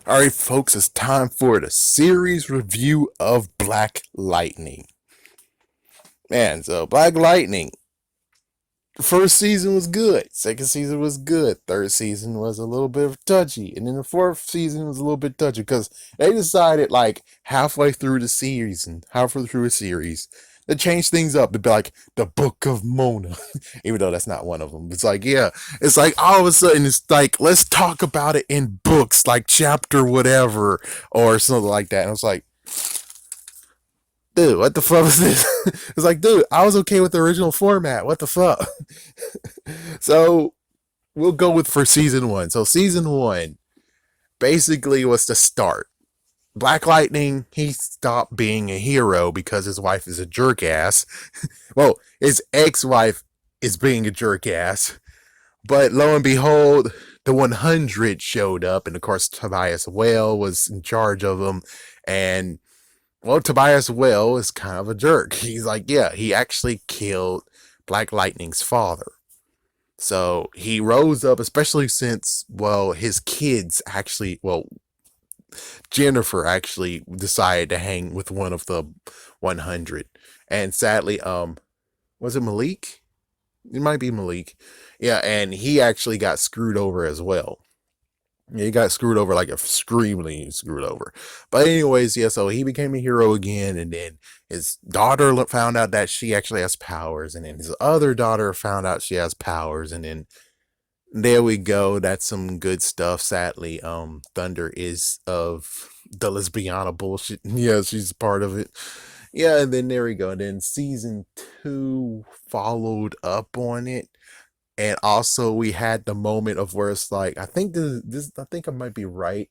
All right, folks, it's time for the series review of Black Lightning. Man, so Black Lightning, first season was good, second season was good, third season was a little bit touchy, and then the fourth season was a little bit touchy because they decided like halfway through the series and halfway through a series to change things up to be like the Book of Mona, even though that's not one of them. It's like, yeah, it's like all of a sudden it's like, let's talk about it in books, like chapter whatever or something like that. And I was like, dude, what the fuck is this? It's like, dude, I was okay with the original format. What the fuck? So we'll go with for season one. So season one basically was the start. Black Lightning, he stopped being a hero because his wife is a jerk ass. Well, his ex-wife is being a jerk ass. But lo and behold, the 100 showed up, and of course, Tobias Whale was in charge of them. And well, Tobias Whale is kind of a jerk. He's like, yeah, he actually killed Black Lightning's father. So he rose up, especially since, well, his kids actually, well, Jennifer actually decided to hang with one of the 100. And sadly, was it Malik? It might be Malik. Yeah, and he actually got screwed over as well. Yeah, he got screwed over, like extremely screwed over. But anyways, yeah, so he became a hero again, and then his daughter found out that she actually has powers, and then his other daughter found out she has powers, and then there we go. That's some good stuff. Sadly, Thunder is of the lesbiana bullshit. Yeah, she's part of it. Yeah, and then there we go. And then season two followed up on it. And also we had the moment of where it's like, I think this I think I might be right.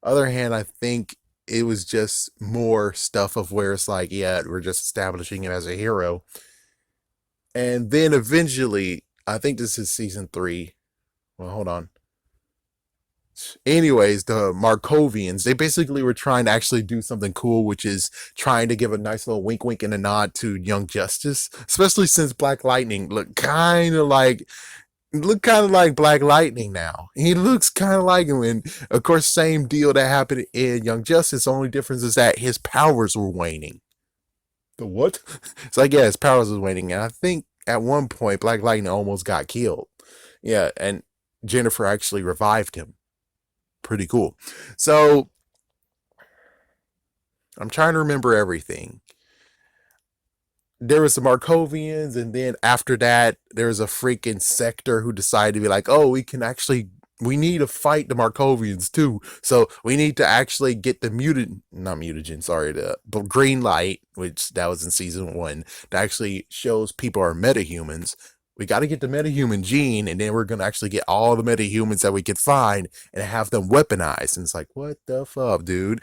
Other hand, I think it was just more stuff of where it's like, yeah, we're just establishing him as a hero. And then eventually, I think this is season three. Well, hold on. Anyways, the Markovians, they basically were trying to actually do something cool, which is trying to give a nice little wink wink and a nod to Young Justice, especially since Black Lightning look kind of like Black Lightning now. He looks kind of like him, and of course, same deal that happened in Young Justice. The only difference is that his powers were waning. The what? It's like, yeah, his powers was waning, and I think at one point Black Lightning almost got killed. Yeah, and Jennifer actually revived him. Pretty cool. So I'm trying to remember everything. There was the Markovians, and then after that, there was a freaking sector who decided to be like, oh, we need to fight the Markovians too. So we need to actually get the not mutagen, sorry, the green light, which that was in season one, that actually shows people are metahumans. We got to get the metahuman gene, and then we're going to actually get all the metahumans that we could find and have them weaponized. And it's like, what the fuck, dude?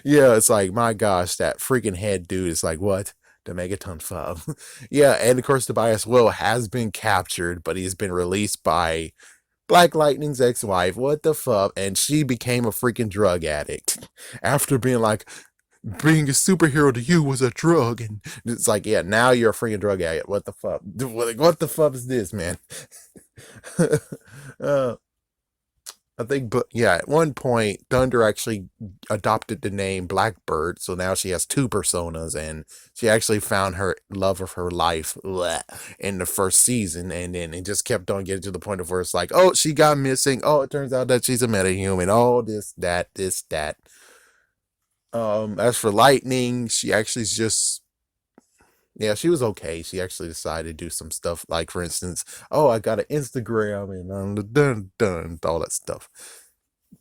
Yeah, it's like, my gosh, that freaking head dude is like, what? The Megaton Fob. Yeah, and of course, Tobias Will has been captured, but he's been released by Black Lightning's ex-wife. What the fuck? And she became a freaking drug addict after being like, being a superhero to you was a drug, and it's like, yeah, now you're a freaking drug addict. What the fuck? What the fuck is this, man? uh, I think, but yeah, at one point, Thunder actually adopted the name Blackbird, so now she has two personas, and she actually found her love of her life in the first season, and then it just kept on getting to the point of where it's like, oh, she got missing. Oh, it turns out that she's a metahuman. Oh, this, that. As for Lightning, she actually just, yeah, she was okay. She actually decided to do some stuff, like for instance, oh, I got an Instagram and dun all that stuff.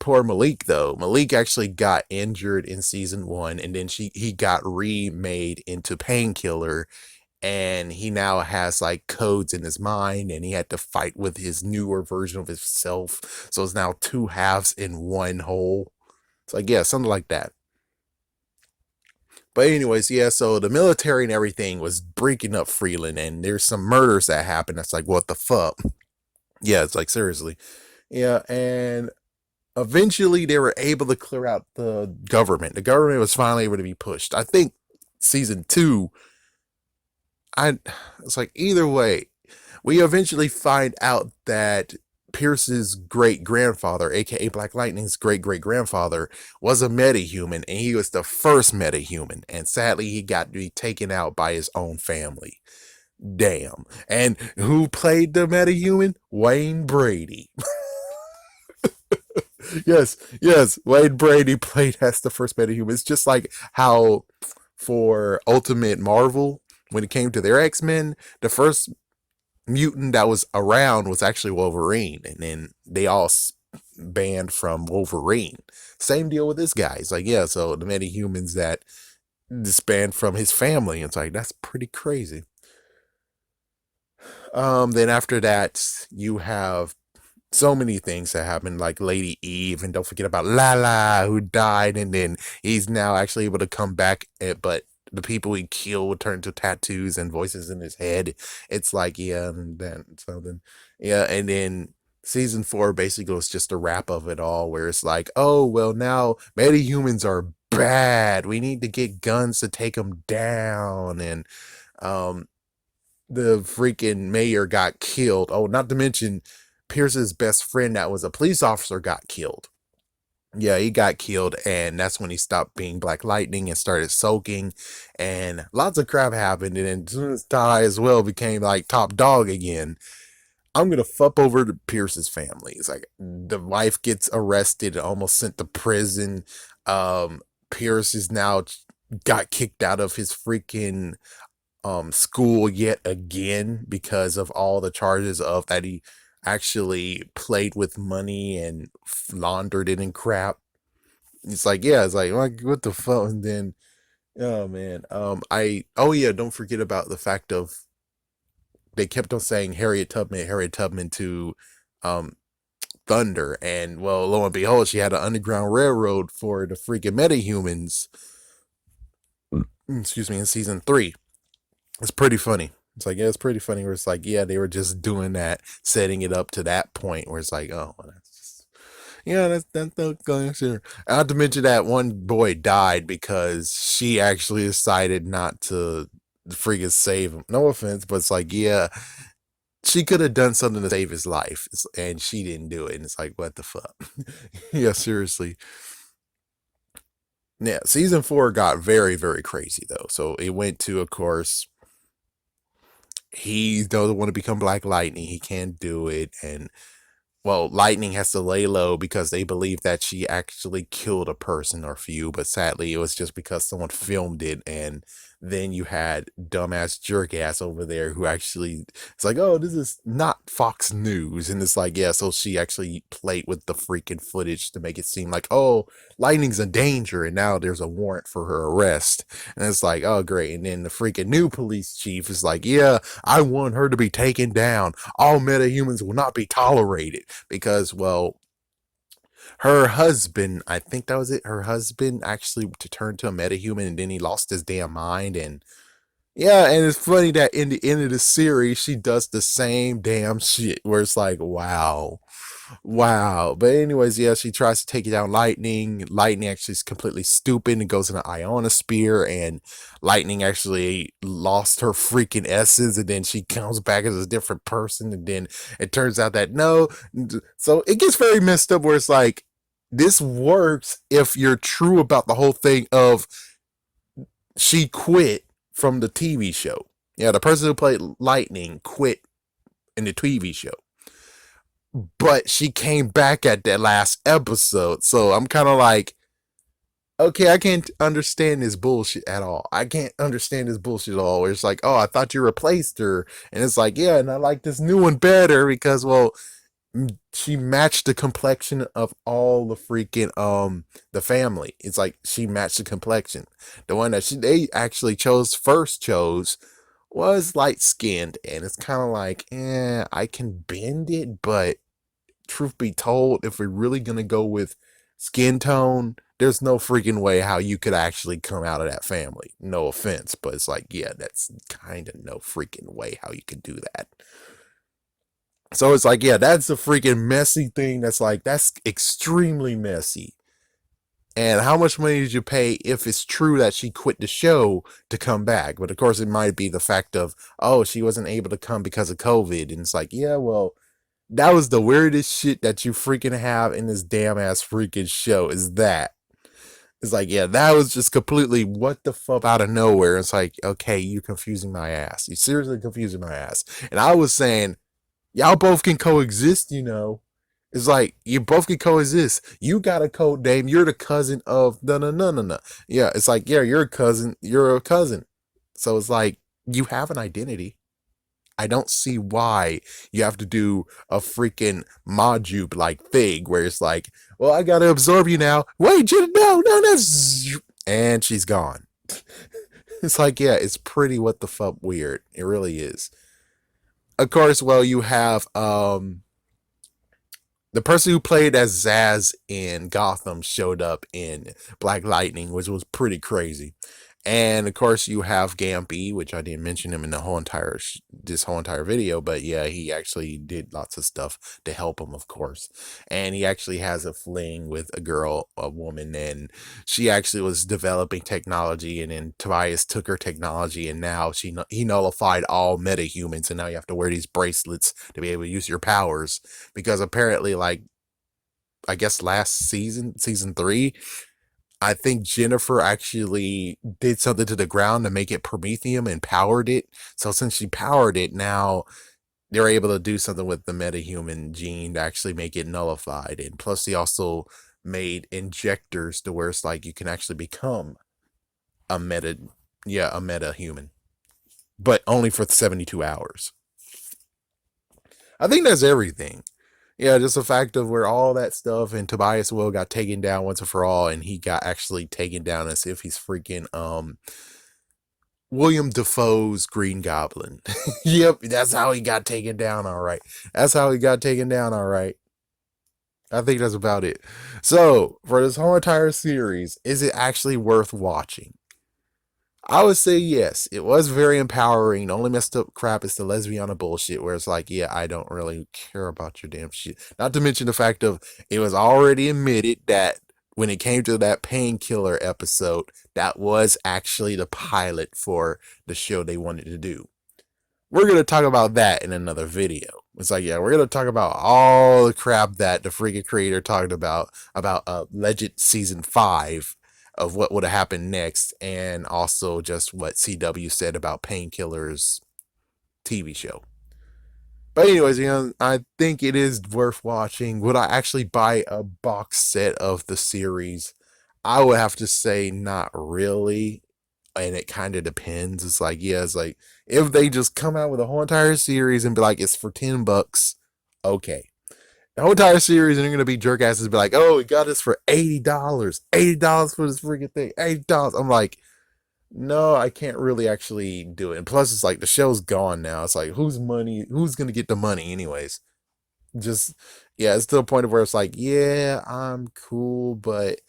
Poor Malik though. Malik actually got injured in season one, and then he got remade into Painkiller, and he now has like codes in his mind, and he had to fight with his newer version of himself. So it's now two halves in one whole. It's like, yeah, something like that. But anyways, yeah, so the military and everything was breaking up Freeland, and there's some murders that happened. That's like, what the fuck? Yeah, it's like, seriously. Yeah, and eventually they were able to clear out the government. The government was finally able to be pushed. I think season two, I it's like, either way, we eventually find out that Pierce's great grandfather, aka Black Lightning's great great grandfather, was a metahuman, and he was the first metahuman. And sadly, he got to be taken out by his own family. Damn. And who played the metahuman? Wayne Brady. Yes, yes. Wayne Brady played as the first metahuman. It's just like how for Ultimate Marvel, when it came to their X-Men, the first mutant that was around was actually Wolverine, and then they all banned from Wolverine. Same deal with this guy. It's like, yeah, so the metahumans that disband from his family. It's like, that's pretty crazy. Then after that, you have so many things that happened, like Lady Eve, and don't forget about Lala, who died, and then he's now actually able to come back, but the people he killed turned to tattoos and voices in his head. It's like, yeah, and then something, yeah, and then season 4 basically was just a wrap of it all, where it's like, oh well, now metahumans are bad. We need to get guns to take them down, and um, the freaking mayor got killed. Oh, not to mention Pierce's best friend that was a police officer got killed. Yeah, he got killed, and that's when he stopped being Black Lightning and started soaking, and lots of crap happened. And then as soon as Ty as well became like top dog again, I'm gonna fuck over to Pierce's family. It's like the wife gets arrested and almost sent to prison. Pierce is now got kicked out of his freaking school yet again because of all the charges of that he actually played with money and laundered it and crap. It's like, yeah, it's like what the fuck. And then oh man, I oh yeah, don't forget about the fact of they kept on saying Harriet Tubman to um Thunder, and well, lo and behold, she had an underground railroad for the freaking metahumans. Excuse me, in season 3. It's pretty funny. It's like, yeah, it's pretty funny where it's like, yeah, they were just doing that, setting it up to that point where it's like, oh, well, that's just, yeah, that's not going sure. Not to mention that one boy died because she actually decided not to freaking save him. No offense, but it's like, yeah, she could have done something to save his life, and she didn't do it. And it's like, what the fuck? Yeah, seriously. Yeah, season 4 got very, very crazy though. So it went to, of course, he doesn't want to become Black Lightning. He can't do it. And well, Lightning has to lay low because they believe that she actually killed a person or few, but sadly it was just because someone filmed it. And then you had dumbass jerk ass over there who actually, it's like, oh, this is not Fox News. And it's like, yeah, so she actually played with the freaking footage to make it seem like, oh, Lightning's in danger, and now there's a warrant for her arrest. And it's like, oh, great. And then the freaking new police chief is like, yeah, I want her to be taken down. All metahumans will not be tolerated because, well, her husband, I think that was it. Her husband actually to turn to a metahuman, and then he lost his damn mind. And yeah, and it's funny that in the end of the series, she does the same damn shit where it's like, wow. Wow. But anyways, yeah, she tries to take down Lightning. Lightning actually is completely stupid and goes in an ionosphere, and Lightning actually lost her freaking essence, and then she comes back as a different person, and then it turns out that no. So it gets very messed up where it's like, this works if you're true about the whole thing of she quit from the TV show. Yeah, the person who played Lightning quit in the TV show, but she came back at that last episode. So I'm kind of like, okay, I can't understand this bullshit at all. I can't understand this bullshit at all. Where it's like, oh, I thought you replaced her, and it's like, yeah, and I like this new one better because, well, she matched the complexion of all the freaking the family. It's like she matched the complexion. The one that they actually chose was light skinned, and it's kind of like, I can bend it, but truth be told, if we're really gonna go with skin tone, there's no freaking way how you could actually come out of that family. No offense, but it's like, yeah, that's kind of no freaking way how you could do that. So it's like, yeah, that's a freaking messy thing. That's like, that's extremely messy. And how much money did you pay if it's true that she quit the show to come back? But of course, it might be the fact of, oh, she wasn't able to come because of COVID. And it's like, yeah, well, That was the weirdest shit that you freaking have in this damn ass freaking show. Is that? It's like, yeah, that was just completely what the fuck out of nowhere. It's like, okay, you're confusing my ass. You seriously confusing my ass. And I was saying, y'all both can coexist, you know. It's like you both can coexist. You got a code name. You're the cousin of no no no no no. Yeah, it's like, yeah, you're a cousin. You're a cousin. So it's like you have an identity. I don't see why you have to do a freaking modube like thing where it's like, well, I gotta absorb you now. Wait, Jen, no, no, no, and she's gone. It's like, yeah, it's pretty what the fuck weird. It really is. Of course, well, you have the person who played as Zaz in Gotham showed up in Black Lightning, which was pretty crazy. And of course, you have Gampy, which I didn't mention him in the whole entire this whole entire video, but yeah, he actually did lots of stuff to help him, of course. And he actually has a fling with a girl, a woman, and she actually was developing technology, and then Tobias took her technology, and now he nullified all metahumans, and now you have to wear these bracelets to be able to use your powers because apparently, like I guess last season, season 3, I think Jennifer actually did something to the ground to make it promethium and powered it. So since she powered it, now they're able to do something with the metahuman gene to actually make it nullified. And plus, they also made injectors to where it's like you can actually become a a metahuman, but only for 72 hours. I think that's everything. Yeah, just the fact of where all that stuff and Tobias Will got taken down once and for all, and he got actually taken down as if he's freaking William Defoe's Green Goblin. Yep, that's how he got taken down. All right, that's how he got taken down. All right, I think that's about it. So for this whole entire series, is it actually worth watching? I would say yes. It was very empowering. The only messed up crap is the lesbiana bullshit where it's like, yeah, I don't really care about your damn shit. Not to mention the fact of it was already admitted that when it came to that painkiller episode, that was actually the pilot for the show they wanted to do. We're going to talk about that in another video. It's like, yeah, we're going to talk about all the crap that the freaking creator talked about Legend Season 5 of what would have happened next, and also just what CW said about Painkiller's TV show. But anyways, you know, I think it is worth watching. Would I actually buy a box set of the series? I would have to say not really. And it kind of depends. It's like, yeah, it's like if they just come out with a whole entire series and be like, it's for $10, okay. The whole entire series, and they're gonna be jerk asses be like, oh, we got this for $80. $80 for this freaking thing. $80. I'm like, no, I can't really actually do it. And plus it's like the show's gone now. It's like who's gonna get the money anyways? Just yeah, it's to the point of where it's like, yeah, I'm cool, but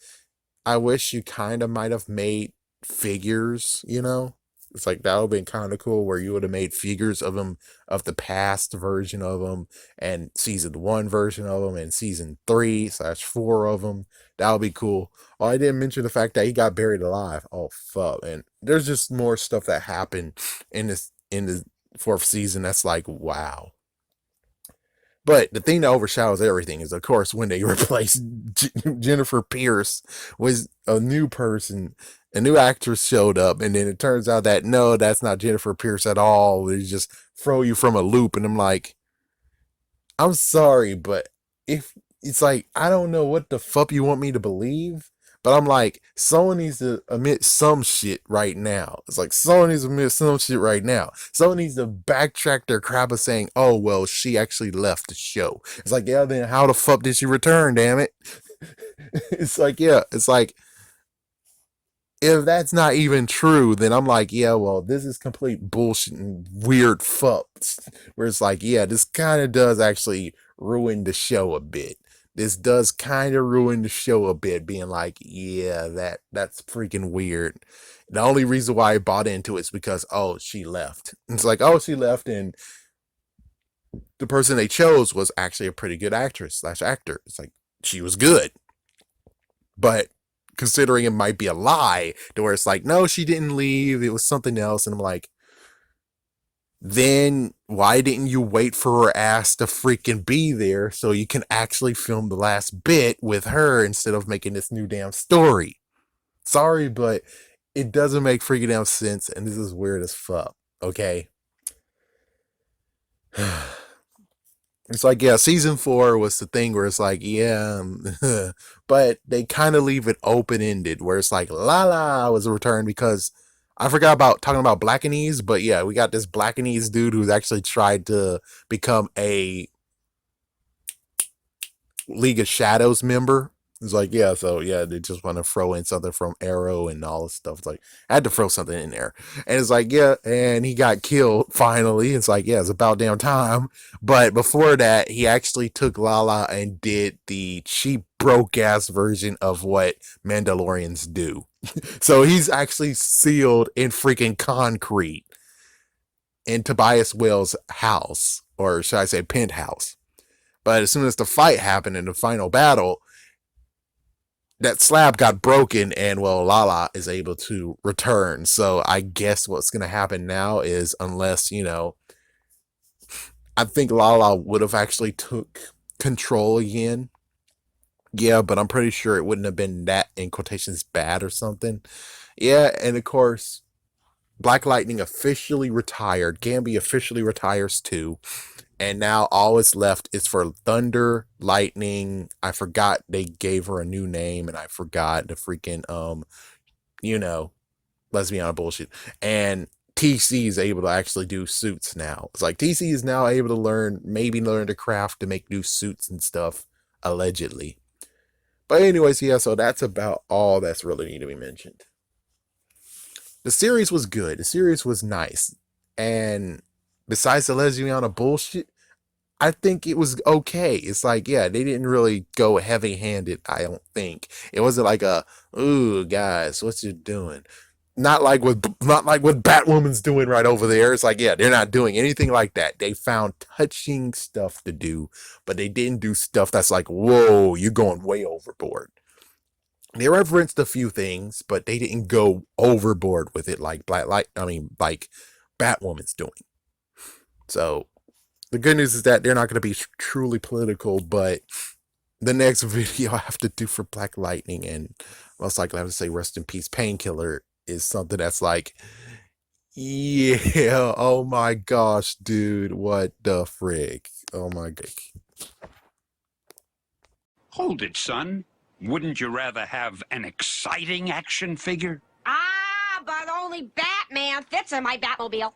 I wish you kind of might have made figures, you know? It's like that would have been kind of cool where you would have made figures of them, of the past version of them, and season 1 version of them, and season 3/4 of them. That would be cool. Oh, I didn't mention the fact that he got buried alive. Oh fuck! And there's just more stuff that happened in the 4th season. That's like wow. But the thing that overshadows everything is, of course, when they replaced Jennifer Pierce was a new person, a new actress showed up, and then it turns out that no, that's not Jennifer Pierce at all. They just throw you from a loop, and I'm like, I'm sorry, but if it's like I don't know what the fuck you want me to believe, but I'm like, someone needs to admit some shit right now. It's like someone needs to admit some shit right now. Someone needs to backtrack their crap of saying, oh well, she actually left the show. It's like, yeah, then how the fuck did she return, damn it? It's like, yeah, it's like if that's not even true, then I'm like, yeah, well, this is complete bullshit and weird fucks. Where it's like, yeah, this kind of does actually ruin the show a bit. This does kind of ruin the show a bit, being like, yeah, that's freaking weird. The only reason why I bought into it is because, oh, she left. It's like, oh, she left, and the person they chose was actually a pretty good actress/actor. It's like she was good, but considering it might be a lie to where it's like, no, she didn't leave, it was something else, and I'm like, then why didn't you wait for her ass to freaking be there so you can actually film the last bit with her instead of making this new damn story? Sorry, but it doesn't make freaking damn sense, and this is weird as fuck. Okay. It's like, yeah, season 4 was the thing where it's like, yeah, but they kind of leave it open ended where it's like, Lala was a return because I forgot about talking about Blackanese, but yeah, we got this Blackanese dude who's actually tried to become a League of Shadows member. It's like, yeah, so yeah, they just want to throw in something from Arrow and all this stuff. It's like, I had to throw something in there. And it's like, yeah, and he got killed finally. It's like, yeah, it's about damn time. But before that, he actually took Lala and did the cheap, broke ass version of what Mandalorians do. So he's actually sealed in freaking concrete in Tobias Whale's house, or should I say penthouse. But as soon as the fight happened in the final battle, that slab got broken, and well, Lala is able to return. So I guess what's going to happen now is, unless, I think Lala would have actually took control again. Yeah, but I'm pretty sure it wouldn't have been that, in quotations, bad or something. Yeah, and of course, Black Lightning officially retired. Gamby officially retires too. And now all it's left is for Thunder, Lightning. I forgot they gave her a new name, and I forgot the freaking you know, lesbiana bullshit. And TC is able to actually do suits now. It's like TC is now able to maybe learn the craft to make new suits and stuff, allegedly. But anyways, yeah, so that's about all that's really need to be mentioned. The series was good. The series was nice. And besides the lesbiana bullshit, I think it was okay. It's like, yeah, they didn't really go heavy handed, I don't think. It wasn't like ooh, guys, what you doing? Not like what Batwoman's doing right over there. It's like, yeah, they're not doing anything like that. They found touching stuff to do, but they didn't do stuff that's like, whoa, you're going way overboard. They referenced a few things, but they didn't go overboard with it like like Batwoman's doing. So the good news is that they're not going to be truly political, but the next video I have to do for Black Lightning, and most likely I have to say rest in peace Painkiller, is something that's like, yeah, oh my gosh, dude, what the frick? Oh my god. Hold it, son. Wouldn't you rather have an exciting action figure? Ah, but only Batman fits in my Batmobile.